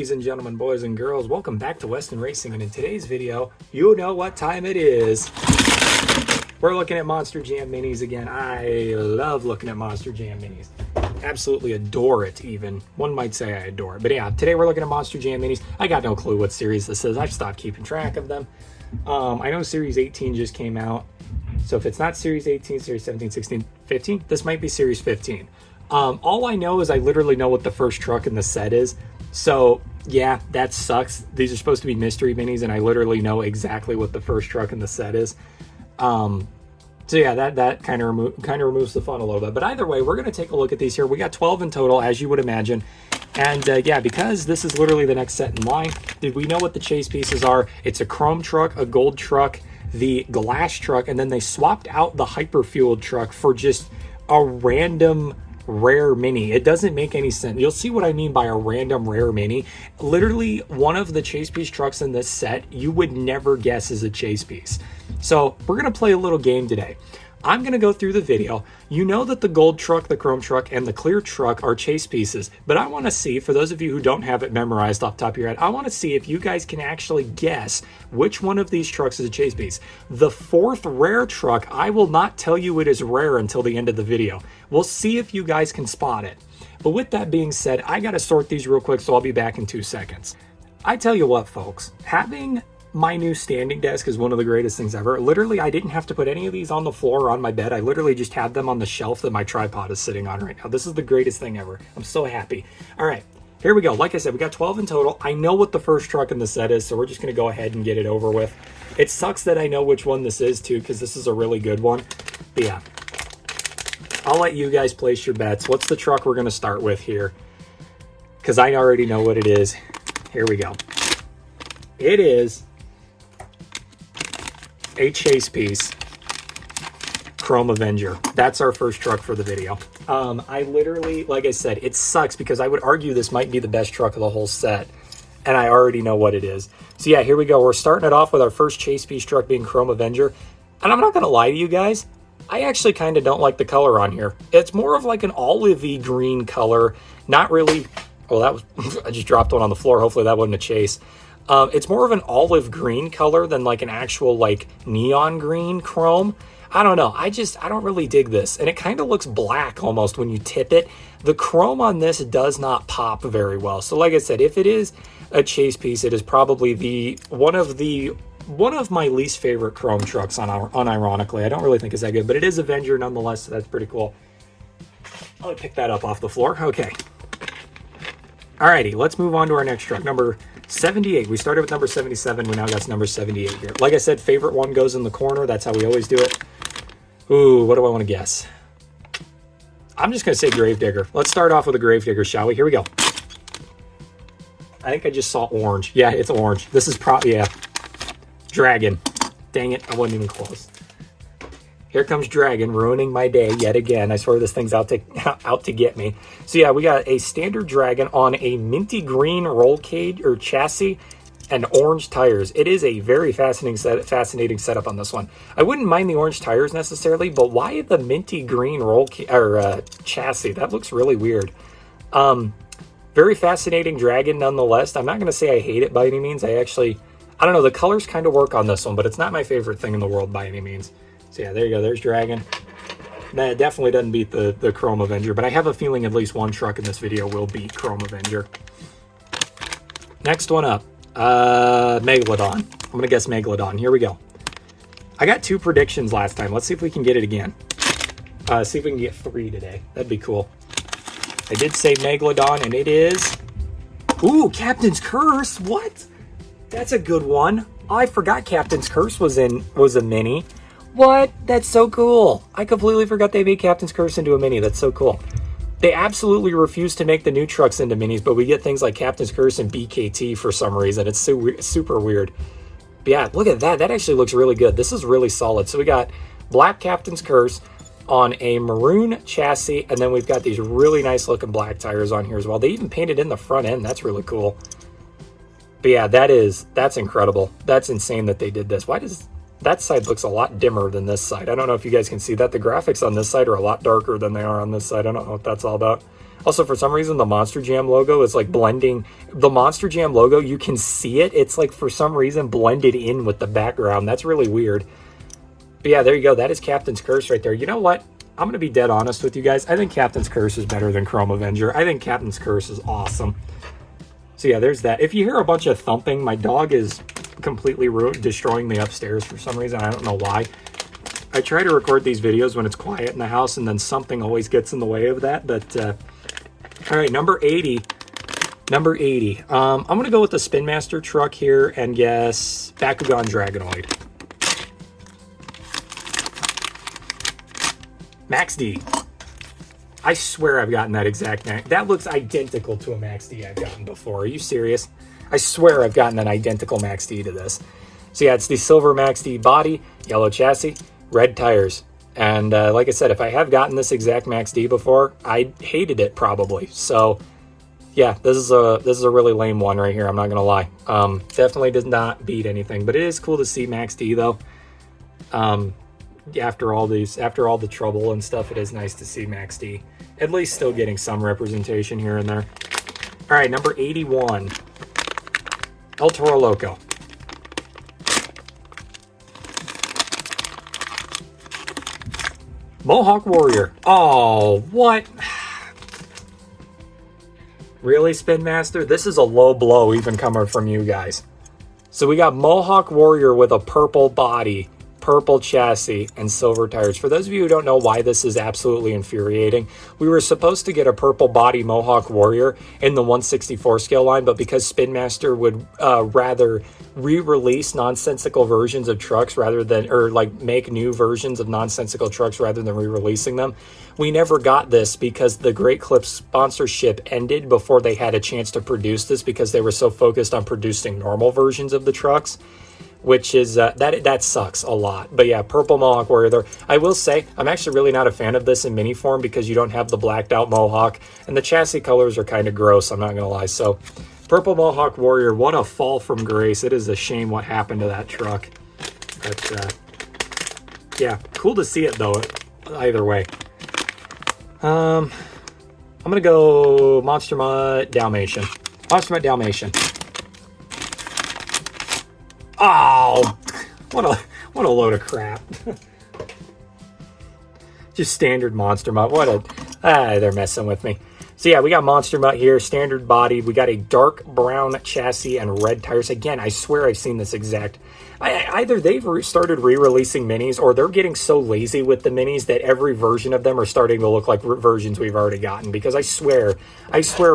Ladies and gentlemen, boys and girls, welcome back to Weston Racing, and in today's video, you know what time it is. We're looking at Monster Jam Minis again. I love looking at Monster Jam Minis. Absolutely adore it, even. One might say I adore it. But yeah, today we're looking at Monster Jam Minis. I got no clue what series this is. I've stopped keeping track of them. I know Series 18 just came out. So if it's not Series 18, Series 17, 16, 15, this might be Series 15. All I know is I literally know what the first truck in the set is. So yeah, that sucks. These are supposed to be mystery minis, and I literally know exactly what the first truck in the set is. So yeah, that kind of removes the fun a little bit. But either way, we're going to take a look at these here. We got 12 in total, as you would imagine. And yeah, because this is literally the next set in line, did we know what the chase pieces are? It's a chrome truck, a gold truck, the glass truck, and then they swapped out the hyper-fueled truck for just a random rare mini. It doesn't make any sense. You'll see what I mean by a random rare mini. Literally, one of the chase piece trucks in this set you would never guess is a chase piece. So we're going to play a little game today. I'm going to go through the video. You know that the gold truck, the chrome truck, and the clear truck are chase pieces, but I want to see, for those of you who don't have it memorized off the top of your head, I want to see if you guys can actually guess which one of these trucks is a chase piece. The fourth rare truck, I will not tell you it is rare until the end of the video. We'll see if you guys can spot it. But with that being said, I got to sort these real quick, so I'll be back in 2 seconds. I tell you what, folks, having my new standing desk is one of the greatest things ever. Literally, I didn't have to put any of these on the floor or on my bed. I literally just had them on the shelf that my tripod is sitting on right now. This is the greatest thing ever. I'm so happy. All right, here we go. Like I said, we got 12 in total. I know what the first truck in the set is, so we're just going to go ahead and get it over with. It sucks that I know which one this is, too, because this is a really good one. But yeah, I'll let you guys place your bets. What's the truck we're going to start with here? Because I already know what it is. Here we go. It is a chase piece Chrome Avenger. That's our first truck for the video. I literally, like I said, it sucks because I would argue this might be the best truck of the whole set, and I already know what it is. So yeah, here we go. We're starting it off with our first chase piece truck being Chrome Avenger, and I'm not gonna lie to you guys, I actually kind of don't like the color on here. It's more of like an olivey green color, not really. Well, that was I just dropped one on the floor. Hopefully that wasn't a chase. It's more of an olive green color than like an actual like neon green chrome. I don't know. I don't really dig this. And it kind of looks black almost when you tip it. The chrome on this does not pop very well. So like I said, if it is a chase piece, it is probably one of my least favorite chrome trucks unironically. I don't really think it's that good, but it is Avenger nonetheless, so that's pretty cool. I'll pick that up off the floor. Okay. Alrighty, let's move on to our next truck, number 78. We started with number 77. We now got number 78 here. Like I said, favorite one goes in the corner. That's how we always do it. Ooh, what do I want to guess? I'm just going to say Gravedigger. Let's start off with a Gravedigger, shall we? Here we go. I think I just saw orange. Yeah, it's orange. This is yeah. Dragon. Dang it, I wasn't even close. Here comes Dragon, ruining my day yet again. I swear this thing's out to get me. So yeah, we got a standard Dragon on a minty green roll cage or chassis and orange tires. It is a very fascinating setup on this one. I wouldn't mind the orange tires necessarily, but why the minty green chassis? That looks really weird. Very fascinating Dragon nonetheless. I'm not going to say I hate it by any means. I don't know, the colors kind of work on this one, but it's not my favorite thing in the world by any means. So yeah, there you go. There's Dragon. That definitely doesn't beat the Chrome Avenger, but I have a feeling at least one truck in this video will beat Chrome Avenger. Next one up, Megalodon. I'm going to guess Megalodon. Here we go. I got 2 predictions last time. Let's see if we can get it again. See if we can get 3 today. That'd be cool. I did say Megalodon, and it is... Ooh, Captain's Curse. What? That's a good one. Oh, I forgot Captain's Curse was a mini. What? That's so cool. I completely forgot they made Captain's Curse into a mini. That's so cool. They absolutely refuse to make the new trucks into minis, but we get things like Captain's Curse and BKT for some reason. It's super weird. But yeah, look at that. That actually looks really good. This is really solid. So we got black Captain's Curse on a maroon chassis, and then we've got these really nice looking black tires on here as well. They even painted in the front end. That's really cool. But yeah, that's incredible. That's insane that they did this. Why does... That side looks a lot dimmer than this side. I don't know if you guys can see that. The graphics on this side are a lot darker than they are on this side. I don't know what that's all about. Also, for some reason, the Monster Jam logo is like blending. The Monster Jam logo, you can see it. It's like for some reason blended in with the background. That's really weird. But yeah, there you go. That is Captain's Curse right there. You know what? I'm going to be dead honest with you guys. I think Captain's Curse is better than Chrome Avenger. I think Captain's Curse is awesome. So yeah, there's that. If you hear a bunch of thumping, my dog is completely destroying me upstairs for some reason. I don't know why. I try to record these videos when it's quiet in the house, and then something always gets in the way of that. But all right, number 80. Number 80. I'm going to go with the Spin Master truck here and guess Bakugan Dragonoid. Max D. I swear I've gotten that exact Max. That looks identical to a Max D I've gotten before. Are you serious? I swear I've gotten an identical Max D to this. So yeah, it's the silver Max D body, yellow chassis, red tires. And like I said, if I have gotten this exact Max D before, I hated it probably. So yeah, this is a really lame one right here. I'm not gonna lie. Definitely does not beat anything, but it is cool to see Max D though. After all the trouble and stuff, it is nice to see Max D at least still getting some representation here and there. All right, number 81, El Toro Loco. Mohawk Warrior. Oh, what? Really, Spin Master? This is a low blow even coming from you guys. So we got Mohawk Warrior with a purple body, purple chassis, and silver tires. For those of you who don't know why this is absolutely infuriating, we were supposed to get a purple body Mohawk Warrior in the 1/64 scale line, but because Spin Master would rather re-release nonsensical versions of trucks rather than, or like make new versions of nonsensical trucks rather than re-releasing them, we never got this because the Great Clips sponsorship ended before they had a chance to produce this because they were so focused on producing normal versions of the trucks. Which is, that sucks a lot. But yeah, purple Mohawk Warrior there. I will say, I'm actually really not a fan of this in mini form because you don't have the blacked out Mohawk. And the chassis colors are kind of gross, I'm not going to lie. So, purple Mohawk Warrior, what a fall from grace. It is a shame what happened to that truck. But, yeah, cool to see it though, either way. I'm going to go Monster Mutt Dalmatian. Monster Mutt Dalmatian. Oh, what a load of crap. Just standard Monster Mutt. They're messing with me. So yeah, we got Monster Mutt here, standard body. We got a dark brown chassis and red tires. Again, I swear I've seen this exact. Either they've started re-releasing minis or they're getting so lazy with the minis that every version of them are starting to look like versions we've already gotten. Because I swear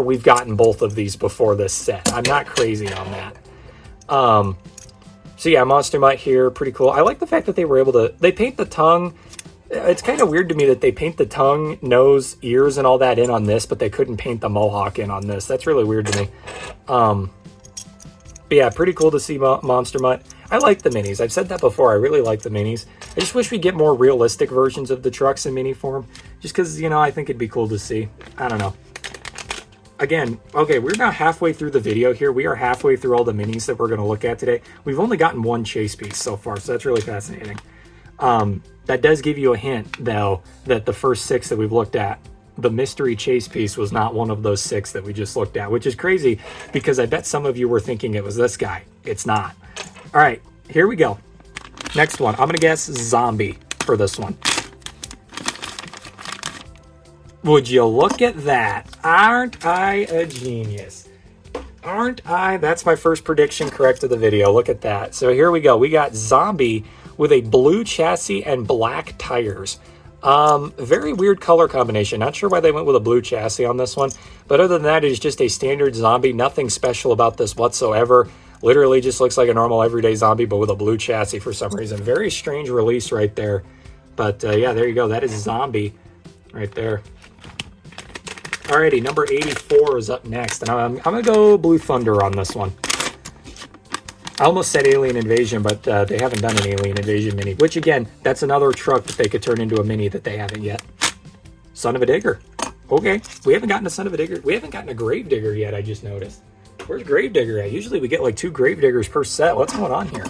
we've gotten both of these before this set. I'm not crazy on that. So yeah, Monster Mutt here, pretty cool. I like the fact that they were able to, they paint the tongue. It's kind of weird to me that they paint the tongue, nose, ears, and all that in on this, but they couldn't paint the Mohawk in on this. That's really weird to me. But yeah, pretty cool to see Monster Mutt. I like the minis. I've said that before. I really like the minis. I just wish we get more realistic versions of the trucks in mini form. Just because, you know, I think it'd be cool to see. I don't know. Again, okay, we're now halfway through the video here. We are halfway through all the minis that we're going to look at today. We've only gotten one chase piece so far, so that's really fascinating. That does give you a hint, though, that the first 6 that we've looked at, the mystery chase piece was not one of those 6 that we just looked at, which is crazy because I bet some of you were thinking it was this guy. It's not. All right, here we go. Next one. I'm going to guess zombie for this one. Would you look at that? Aren't I a genius? Aren't I? That's my first prediction correct of the video. Look at that. So here we go. We got zombie with a blue chassis and black tires. Very weird color combination. Not sure why they went with a blue chassis on this one. But other than that, it is just a standard zombie. Nothing special about this whatsoever. Literally just looks like a normal everyday zombie, but with a blue chassis for some reason. Very strange release right there. But yeah, there you go. That is zombie right there. Alrighty, number 84 is up next, and I'm going to go Blue Thunder on this one. I almost said Alien Invasion, but they haven't done an Alien Invasion mini, which again, that's another truck that they could turn into a mini that they haven't yet. Son of a Digger. Okay, we haven't gotten a Son of a Digger. We haven't gotten a Grave Digger yet, I just noticed. Where's Grave Digger at? Usually we get like 2 Grave Diggers per set. What's going on here?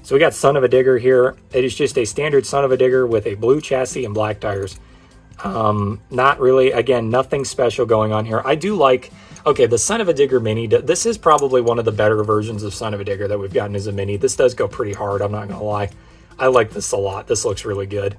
So we got Son of a Digger here. It is just a standard Son of a Digger with a blue chassis and black tires. Not really, again, nothing special going on here. I do like, okay, the Son of a Digger Mini, this is probably one of the better versions of Son of a Digger that we've gotten as a Mini. This does go pretty hard, I'm not gonna lie. I like this a lot. This looks really good.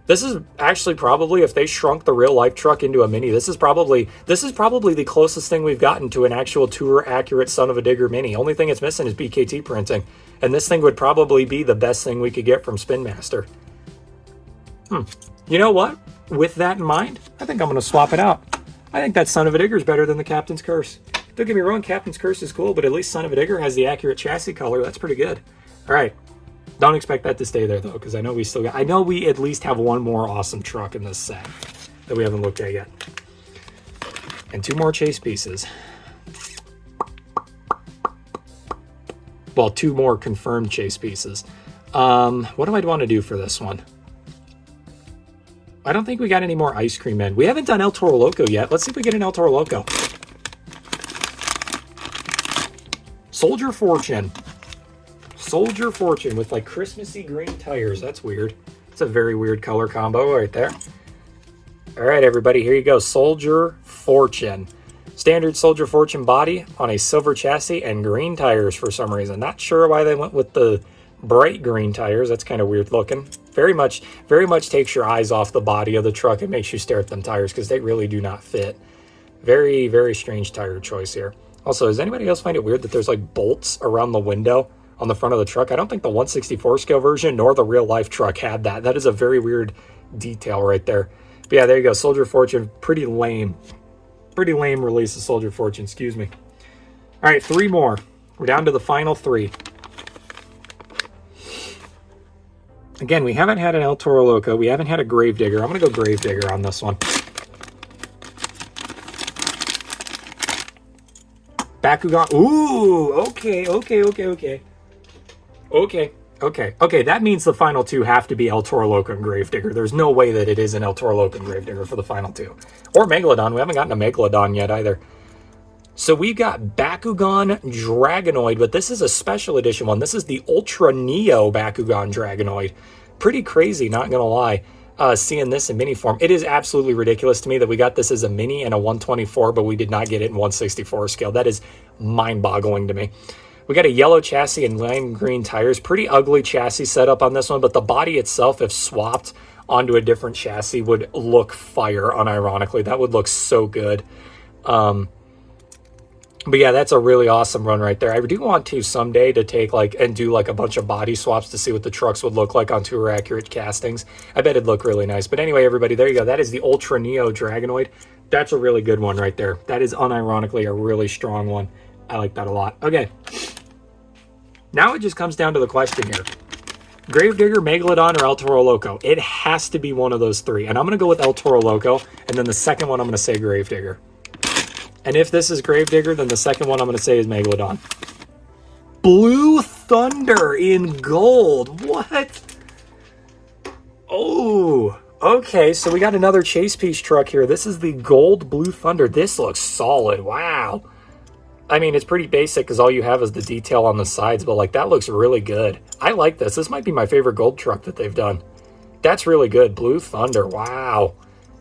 This is actually probably, if they shrunk the real life truck into a Mini, this is probably the closest thing we've gotten to an actual tour accurate Son of a Digger Mini. Only thing it's missing is BKT printing. And this thing would probably be the best thing we could get from Spin Master. You know what? With that in mind, I think I'm going to swap it out. I think that Son of a Digger is better than the Captain's Curse. Don't get me wrong, Captain's Curse is cool, but at least Son of a Digger has the accurate chassis color. That's pretty good. All right. Don't expect that to stay there, though, because I know we at least have one more awesome truck in this set that we haven't looked at yet. And 2 more chase pieces. Well, 2 more confirmed chase pieces. What do I want to do for this one? I don't think we got any more Ice Cream Men. We haven't done El Toro Loco yet. Let's see if we get an El Toro Loco. Soldier Fortune. Soldier Fortune with like Christmassy green tires. That's weird. It's a very weird color combo right there. All right, everybody, here you go. Soldier Fortune. Standard Soldier Fortune body on a silver chassis and green tires for some reason. Not sure why they went with the bright green tires. That's kind of weird looking. Very much takes your eyes off the body of the truck and makes you stare at them tires because they really do not fit. Very, very strange tire choice here. Also, does anybody else find it weird that there's like bolts around the window on the front of the truck? I don't think the 1/64 scale version nor the real life truck had that. That is a very weird detail right there. But yeah, there you go. Soldier Fortune. Pretty lame. Pretty lame release of Soldier Fortune. Excuse me. All right, 3 more. We're down to the final 3. Again, we haven't had an El Toro Loco. We haven't had a Gravedigger. I'm going to go Gravedigger on this one. Bakugan. Ooh, okay. Okay, that means the final 2 have to be El Toro Loco and Gravedigger. There's no way that it is an El Toro Loco and Gravedigger for the final 2. Or Megalodon. We haven't gotten a Megalodon yet either. So we've got Bakugan Dragonoid, but this is a special edition one. This is the Ultra Neo Bakugan Dragonoid. Pretty crazy, not gonna lie, seeing this in mini form. It is absolutely ridiculous to me that we got this as a mini and a 124, but we did not get it in 1/64 scale. That is mind-boggling to me. We got a yellow chassis and lime green tires. Pretty ugly chassis setup on this one, but the body itself, if swapped onto a different chassis, would look fire, unironically. That would look so good. But yeah, that's a really awesome run right there. I do want to someday to take and do a bunch of body swaps to see what the trucks would look like on tour accurate castings. I bet it'd look really nice. But anyway, everybody, there you go. That is the Ultra Neo Dragonoid. That's a really good one right there. That is unironically a really strong one. I like that a lot. Okay. Now it just comes down to the question here. Gravedigger, Megalodon, or El Toro Loco? It has to be one of those 3. And I'm going to go with El Toro Loco. And then the second one, I'm going to say Gravedigger. And if this is Gravedigger, then the second one I'm going to say is Megalodon. Blue Thunder in gold. What? Oh, okay. So we got another chase piece truck here. This is the gold Blue Thunder. This looks solid. Wow. I mean, it's pretty basic because all you have is the detail on the sides, but that looks really good. I like this. This might be my favorite gold truck that they've done. That's really good. Blue Thunder. Wow.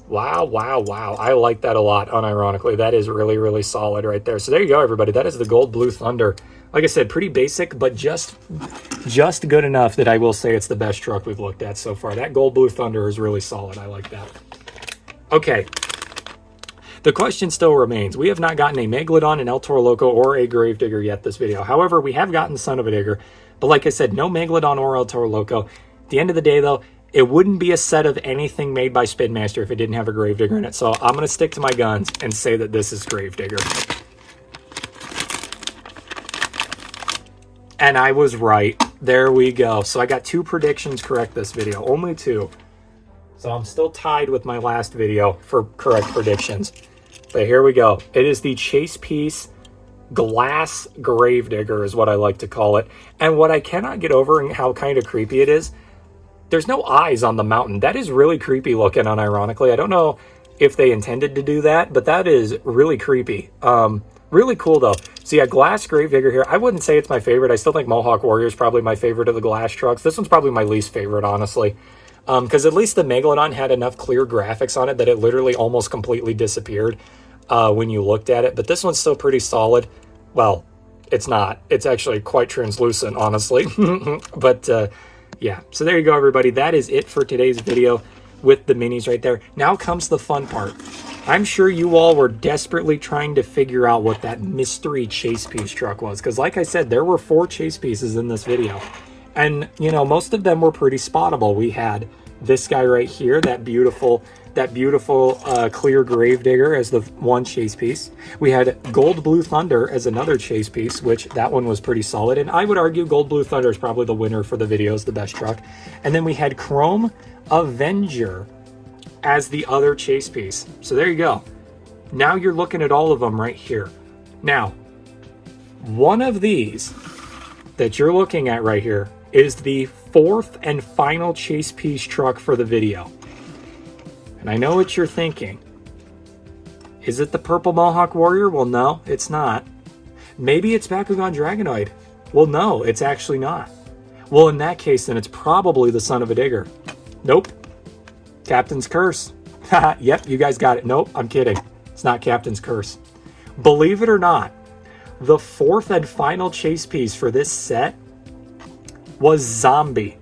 Wow. I like that a lot, unironically. That is really, really solid right there. So there you go, everybody. That is the gold Blue Thunder. Like I said, pretty basic, but just good enough that I will say it's the best truck we've looked at so far. That gold Blue Thunder is really solid. I like that. Okay. The question still remains. We have not gotten a Megalodon, an El Toro Loco, or a Gravedigger yet this video. However, we have gotten Son of a Digger. But like I said, no Megalodon or El Toro Loco. At the end of the day, though, it wouldn't be a set of anything made by Spin Master if it didn't have a Gravedigger in it. So I'm going to stick to my guns and say that this is Gravedigger. And I was right. There we go. So I got 2 predictions correct this video. Only 2. So I'm still tied with my last video for correct predictions. But here we go. It is the Chase Piece Glass Gravedigger is what I like to call it. And what I cannot get over and how kind of creepy it is, there's no eyes on the mountain. That is really creepy looking, unironically. I don't know if they intended to do that, but that is really creepy. Really cool, though. So yeah, Glass Gravedigger here. I wouldn't say it's my favorite. I still think Mohawk Warrior is probably my favorite of the Glass trucks. This one's probably my least favorite, honestly. Because at least the Megalodon had enough clear graphics on it that it literally almost completely disappeared when you looked at it. But this one's still pretty solid. Well, it's not. It's actually quite translucent, honestly. But yeah, so there you go, everybody. That is it for today's video with the minis right there. Now comes the fun part. I'm sure you all were desperately trying to figure out what that mystery chase piece truck was. Because like I said, there were 4 chase pieces in this video. And, you know, most of them were pretty spottable. We had this guy right here, that beautiful clear Gravedigger as the one chase piece. We had Gold Blue Thunder as another chase piece, which that one was pretty solid. And I would argue Gold Blue Thunder is probably the winner for the videos, the best truck. And then we had Chrome Avenger as the other chase piece. So there you go. Now you're looking at all of them right here. Now, one of these that you're looking at right here is the 4th and final chase piece truck for the video. And I know what you're thinking. Is it the Purple Mohawk Warrior? Well, no, it's not. Maybe it's Bakugan Dragonoid. Well, no, it's actually not. Well, in that case, then it's probably the Son of a Digger. Nope. Captain's Curse. Yep, you guys got it. Nope, I'm kidding. It's not Captain's Curse. Believe it or not, the 4th and final chase piece for this set was Zombie.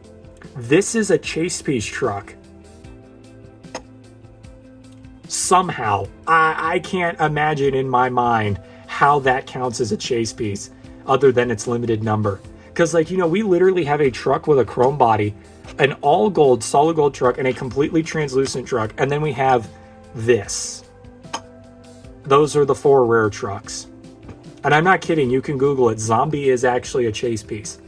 This is a chase piece truck. Somehow, I can't imagine in my mind how that counts as a chase piece other than its limited number. Because, like, you know, we literally have a truck with a chrome body, an all gold, solid gold truck, and a completely translucent truck. And then we have this. Those are the 4 rare trucks. And I'm not kidding. You can Google it. Zombie is actually a chase piece.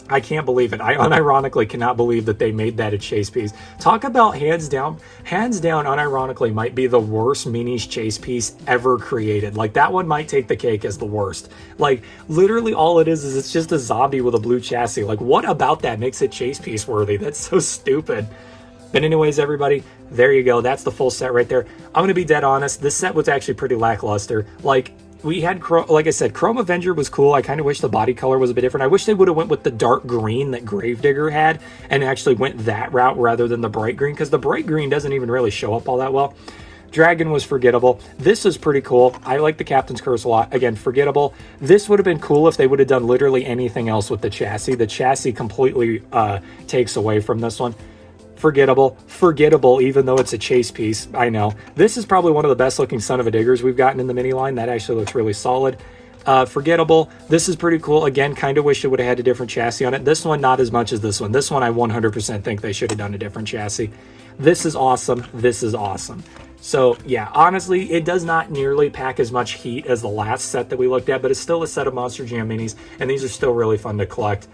I can't believe it. I unironically cannot believe that they made that a chase piece. Talk about hands down, unironically might be the worst minis chase piece ever created. Like, that one might take the cake as the worst. Like, literally all it is it's just a zombie with a blue chassis. Like, what about that makes it chase piece worthy? That's so stupid. But anyways, everybody, there you go. That's the full set right there. I'm going to be dead honest. This set was actually pretty lackluster. Like, we had, like I said, Chrome Avenger was cool. I kind of wish the body color was a bit different. I wish they would have went with the dark green that Gravedigger had and actually went that route rather than the bright green, because the bright green doesn't even really show up all that well. Dragon was forgettable. This is pretty cool. I like the Captain's Curse a lot. Again, forgettable. This would have been cool if they would have done literally anything else with the chassis. The chassis completely takes away from this one. Forgettable, even though it's a chase piece. I know. This is probably one of the best looking Son of a Diggers we've gotten in the mini line. That actually looks really solid. Forgettable. This is pretty cool. Again, kind of wish it would have had a different chassis on it. This one, not as much as this one. This one, I 100% think they should have done a different chassis. This is awesome. This is awesome. So, yeah, honestly, it does not nearly pack as much heat as the last set that we looked at, but it's still a set of Monster Jam minis, and these are still really fun to collect.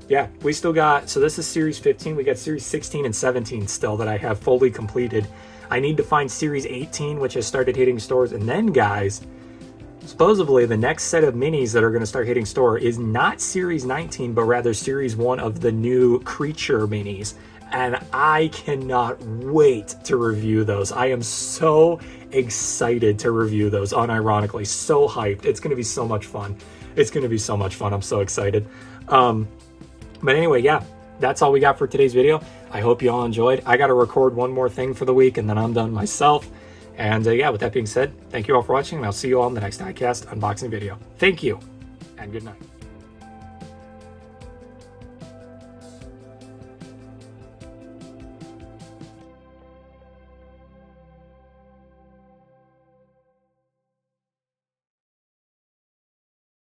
Yeah, we still got, so this is Series 15. We got Series 16 and 17 still that I have fully completed. I need to find Series 18, which has started hitting stores. And then, guys, supposedly the next set of minis that are going to start hitting store is not Series 19, but rather Series 1 of the new Creature minis. And I cannot wait to review those. I am so excited to review those, unironically. So hyped. It's going to be so much fun. It's going to be so much fun. I'm so excited. But anyway, yeah, that's all we got for today's video. I hope you all enjoyed. I got to record one more thing for the week, and then I'm done myself. And yeah, with that being said, thank you all for watching, and I'll see you all in the next diecast unboxing video. Thank you, and good night.